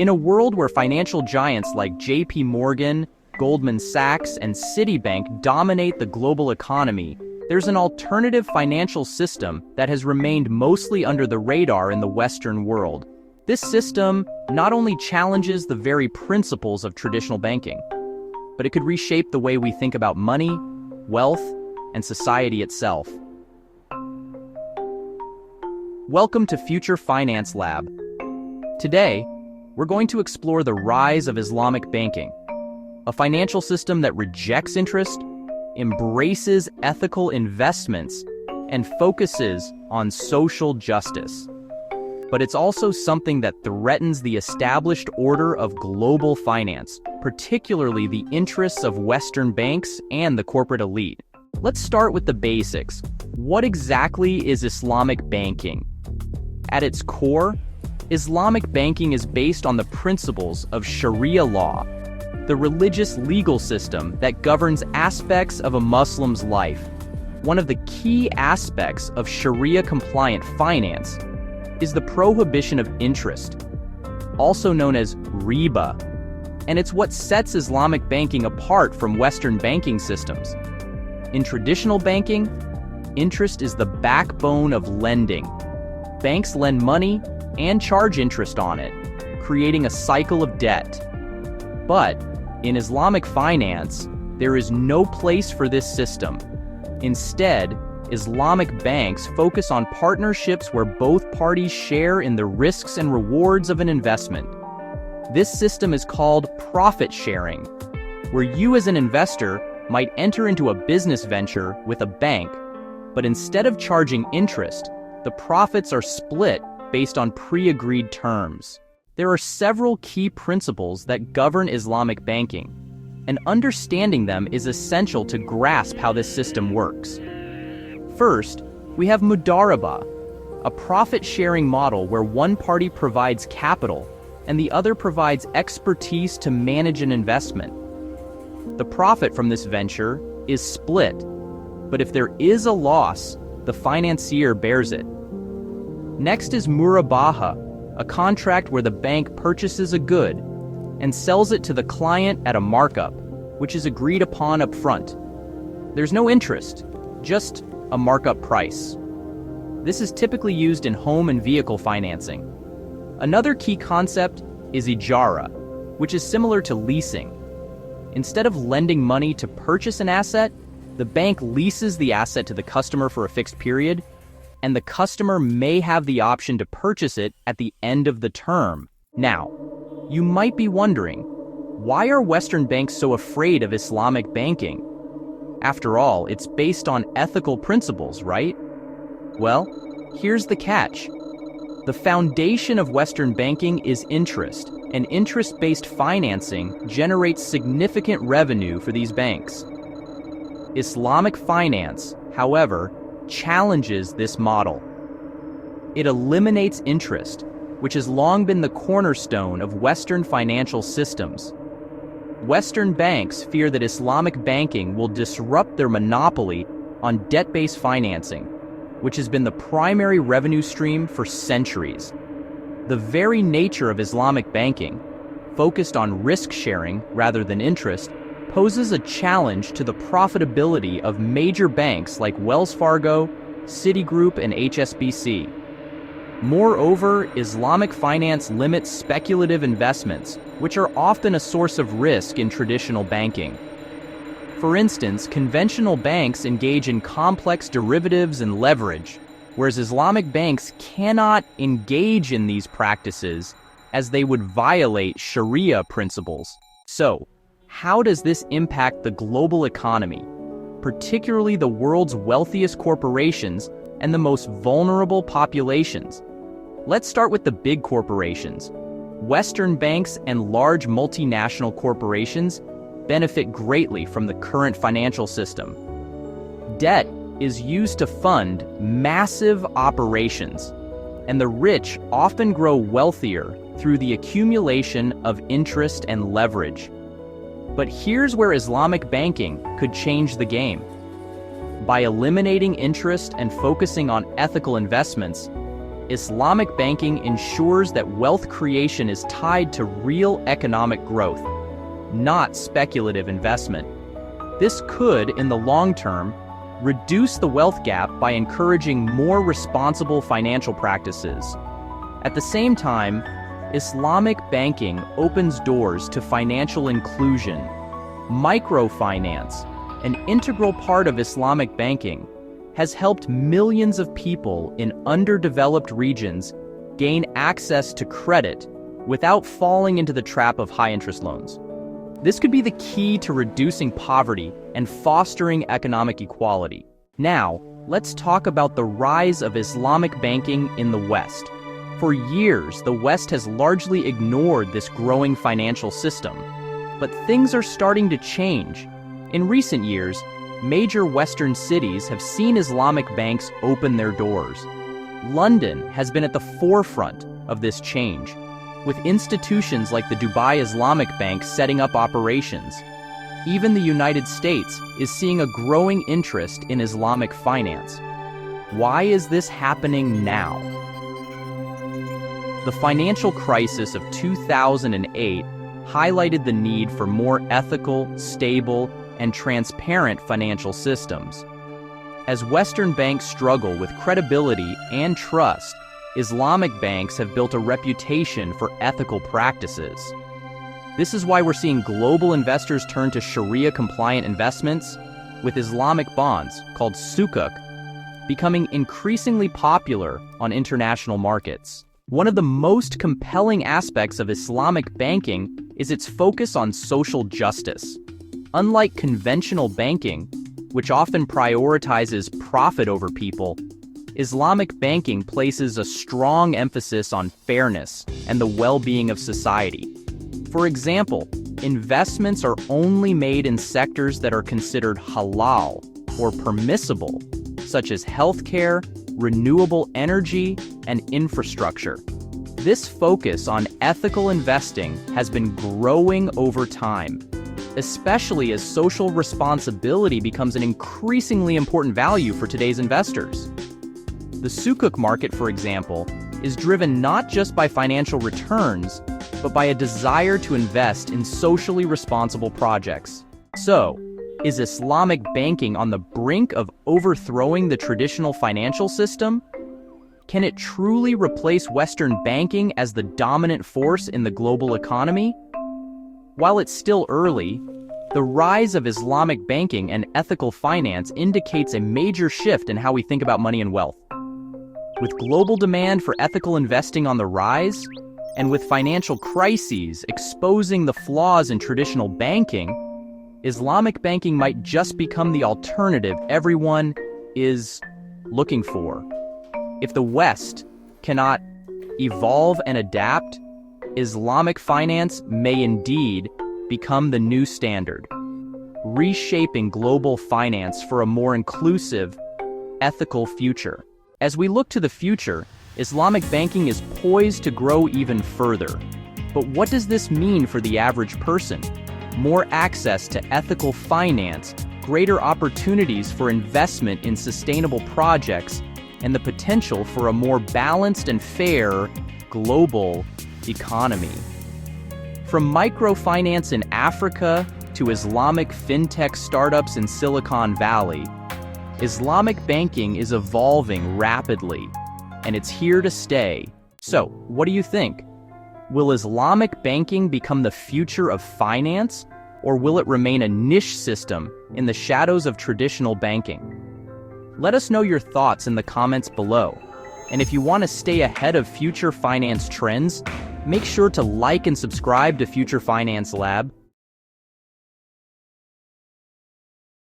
In a world where financial giants like JP Morgan, Goldman Sachs, and Citibank dominate the global economy, there's an alternative financial system that has remained mostly under the radar in the Western world. This system not only challenges the very principles of traditional banking, but it could reshape the way we think about money, wealth, and society itself. Welcome to Future Finance Lab. Today, we're going to explore the rise of Islamic banking, a financial system that rejects interest, embraces ethical investments, and focuses on social justice. But it's also something that threatens the established order of global finance, particularly the interests of Western banks and the corporate elite. Let's start with the basics. What exactly is Islamic banking? At its core, Islamic banking is based on the principles of Sharia law, the religious legal system that governs aspects of a Muslim's life. One of the key aspects of Sharia-compliant finance is the prohibition of interest, also known as riba, and it's what sets Islamic banking apart from Western banking systems. In traditional banking, interest is the backbone of lending. Banks lend money and charge interest on it, creating a cycle of debt. But in Islamic finance, there is no place for this system. Instead, Islamic banks focus on partnerships where both parties share in the risks and rewards of an investment. This system is called profit sharing, where you as an investor might enter into a business venture with a bank, but instead of charging interest, the profits are split based on pre-agreed terms. There are several key principles that govern Islamic banking, and understanding them is essential to grasp how this system works. First, we have mudaraba, a profit-sharing model where one party provides capital and the other provides expertise to manage an investment. The profit from this venture is split, but if there is a loss, the financier bears it. Next is murabaha, a contract where the bank purchases a good and sells it to the client at a markup, which is agreed upon up front. There's no interest, just a markup price. This is typically used in home and vehicle financing. Another key concept is ijara, which is similar to leasing. Instead of lending money to purchase an asset, the bank leases the asset to the customer for a fixed period, and the customer may have the option to purchase it at the end of the term. Now, you might be wondering, why are Western banks so afraid of Islamic banking? After all, it's based on ethical principles, right? Well, here's the catch. The foundation of Western banking is interest, and interest-based financing generates significant revenue for these banks. Islamic finance, however, challenges this model. It eliminates interest, which has long been the cornerstone of Western financial systems. Western banks fear that Islamic banking will disrupt their monopoly on debt-based financing, which has been the primary revenue stream for centuries. The very nature of Islamic banking, focused on risk sharing rather than interest, poses a challenge to the profitability of major banks like Wells Fargo, Citigroup, and HSBC. Moreover, Islamic finance limits speculative investments, which are often a source of risk in traditional banking. For instance, conventional banks engage in complex derivatives and leverage, whereas Islamic banks cannot engage in these practices as they would violate Sharia principles. So, how does this impact the global economy, particularly the world's wealthiest corporations and the most vulnerable populations? Let's start with the big corporations. Western banks and large multinational corporations benefit greatly from the current financial system. Debt is used to fund massive operations, and the rich often grow wealthier through the accumulation of interest and leverage. But here's where Islamic banking could change the game. By eliminating interest and focusing on ethical investments, Islamic banking ensures that wealth creation is tied to real economic growth, not speculative investment. This could, in the long term, reduce the wealth gap by encouraging more responsible financial practices. At the same time, Islamic banking opens doors to financial inclusion. Microfinance, an integral part of Islamic banking, has helped millions of people in underdeveloped regions gain access to credit without falling into the trap of high-interest loans. This could be the key to reducing poverty and fostering economic equality. Now, let's talk about the rise of Islamic banking in the West. For years, the West has largely ignored this growing financial system. But things are starting to change. In recent years, major Western cities have seen Islamic banks open their doors. London has been at the forefront of this change, with institutions like the Dubai Islamic Bank setting up operations. Even the United States is seeing a growing interest in Islamic finance. Why is this happening now? The financial crisis of 2008 highlighted the need for more ethical, stable, and transparent financial systems. As Western banks struggle with credibility and trust, Islamic banks have built a reputation for ethical practices. This is why we're seeing global investors turn to Sharia-compliant investments, with Islamic bonds, called sukuk, becoming increasingly popular on international markets. One of the most compelling aspects of Islamic banking is its focus on social justice. Unlike conventional banking, which often prioritizes profit over people, Islamic banking places a strong emphasis on fairness and the well-being of society. For example, investments are only made in sectors that are considered halal or permissible, such as healthcare, renewable energy, and infrastructure. This focus on ethical investing has been growing over time, especially as social responsibility becomes an increasingly important value for today's investors. The sukuk market, for example, is driven not just by financial returns, but by a desire to invest in socially responsible projects. So, is Islamic banking on the brink of overthrowing the traditional financial system? Can it truly replace Western banking as the dominant force in the global economy? While it's still early, the rise of Islamic banking and ethical finance indicates a major shift in how we think about money and wealth. With global demand for ethical investing on the rise, and with financial crises exposing the flaws in traditional banking, Islamic banking might just become the alternative everyone is looking for. If the West cannot evolve and adapt, Islamic finance may indeed become the new standard, reshaping global finance for a more inclusive, ethical future. As we look to the future, Islamic banking is poised to grow even further. But what does this mean for the average person? More access to ethical finance, greater opportunities for investment in sustainable projects, and the potential for a more balanced and fair global economy. From microfinance in Africa to Islamic fintech startups in Silicon Valley, Islamic banking is evolving rapidly, and it's here to stay. So, what do you think? Will Islamic banking become the future of finance, or will it remain a niche system in the shadows of traditional banking? Let us know your thoughts in the comments below. And if you want to stay ahead of future finance trends, make sure to like and subscribe to Future Finance Lab